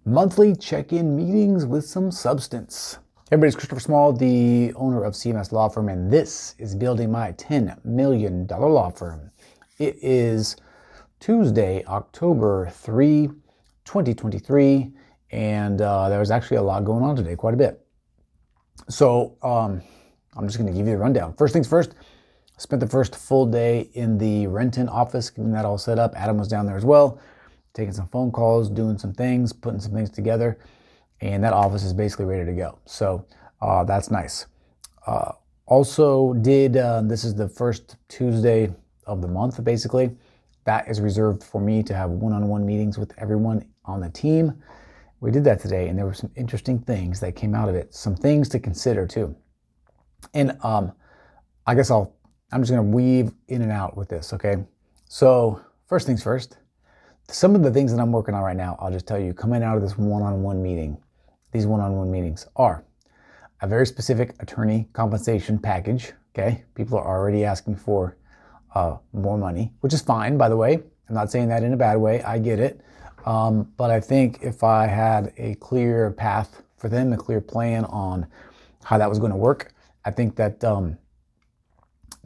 Monthly check-in meetings with some substance. Hey everybody, it's Christopher Small, the owner of CMS Law Firm, and this is Building My $10 Million Law Firm. It is Tuesday, October 3, 2023, and there was actually a lot going on today, quite a bit. So I'm just going to give you a rundown. First things first, I spent the first full day in the Renton office, getting that all set up. Adam was down there as well, taking some phone calls, doing some things, putting some things together, and that office is basically ready to go. So that's nice. Also this is the first Tuesday of the month, basically. That is reserved for me to have one-on-one meetings with everyone on the team. We did that today, and there were some interesting things that came out of it. Some things to consider too. And I guess I'm just going to weave in and out with this, okay? So first things first. Some of the things that I'm working on right now, I'll just tell you, coming out of this one-on-one meeting, these one-on-one meetings are a very specific attorney compensation package, okay? People are already asking for more money, which is fine, by the way. I'm not saying that in a bad way. I get it. But I think if I had a clear path for them, a clear plan on how that was going to work, I think that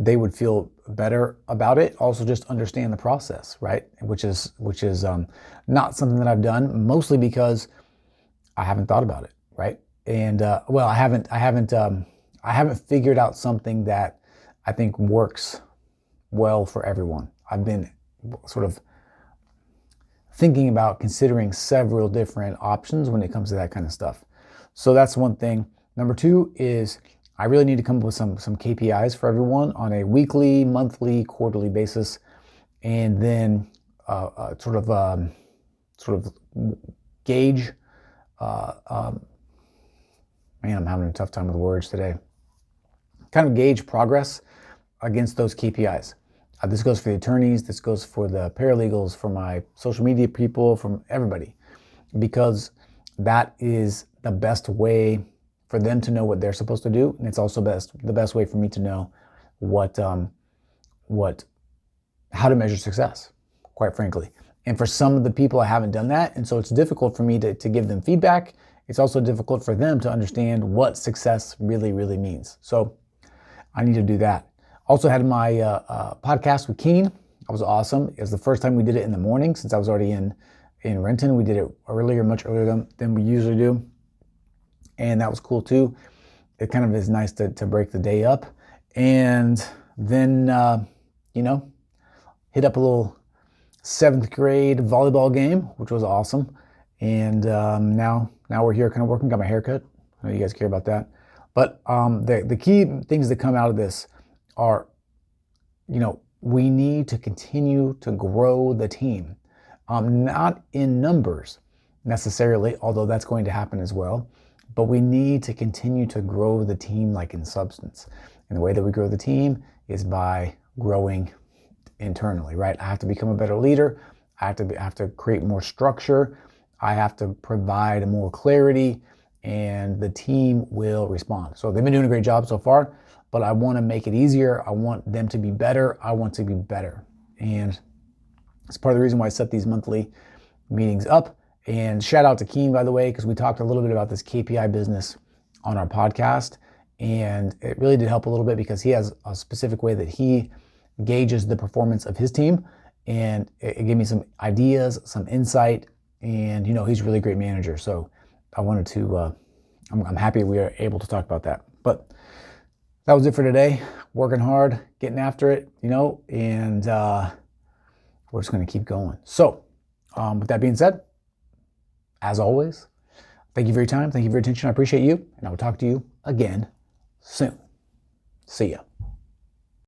they would feel better about it. Also, just understand the process, right? Which is not something that I've done, mostly because I haven't thought about it, right? And I haven't figured out something that I think works well for everyone. I've been sort of thinking about considering several different options when it comes to that kind of stuff. So that's one thing. Number two is I really need to come up with some KPIs for everyone on a weekly, monthly, quarterly basis, and then sort of gauge. Man, I'm having a tough time with words today. Kind of gauge progress against those KPIs. This goes for the attorneys. This goes for the paralegals, for my social media people, from everybody, because that is the best way for them to know what they're supposed to do, and it's also the best way for me to know how to measure success, quite frankly. And for some of the people, I haven't done that, and so it's difficult for me to give them feedback. It's also difficult for them to understand what success really, really means. So I need to do that. Also had my podcast with Keen. That was awesome. It was the first time we did it in the morning since I was already in Renton. We did it much earlier than we usually do. And that was cool too. It kind of is nice to break the day up. And then, hit up a little 7th grade volleyball game, which was awesome. And now we're here kind of working, got my haircut. I know you guys care about that. But the key things that come out of this are, we need to continue to grow the team. Not in numbers necessarily, although that's going to happen as well. But we need to continue to grow the team like in substance. And the way that we grow the team is by growing internally, right? I have to become a better leader. I have to create more structure. I have to provide more clarity, and the team will respond. So they've been doing a great job so far, but I want to make it easier. I want them to be better. I want to be better. And it's part of the reason why I set these monthly meetings up. And shout out to Keen, by the way, because we talked a little bit about this KPI business on our podcast. And it really did help a little bit because he has a specific way that he gauges the performance of his team. And it gave me some ideas, some insight. And, he's a really great manager. So I wanted to, I'm happy we are able to talk about that. But that was it for today. Working hard, getting after it, and we're just going to keep going. So with that being said, as always, thank you for your time. Thank you for your attention. I appreciate you. And I will talk to you again soon. See ya.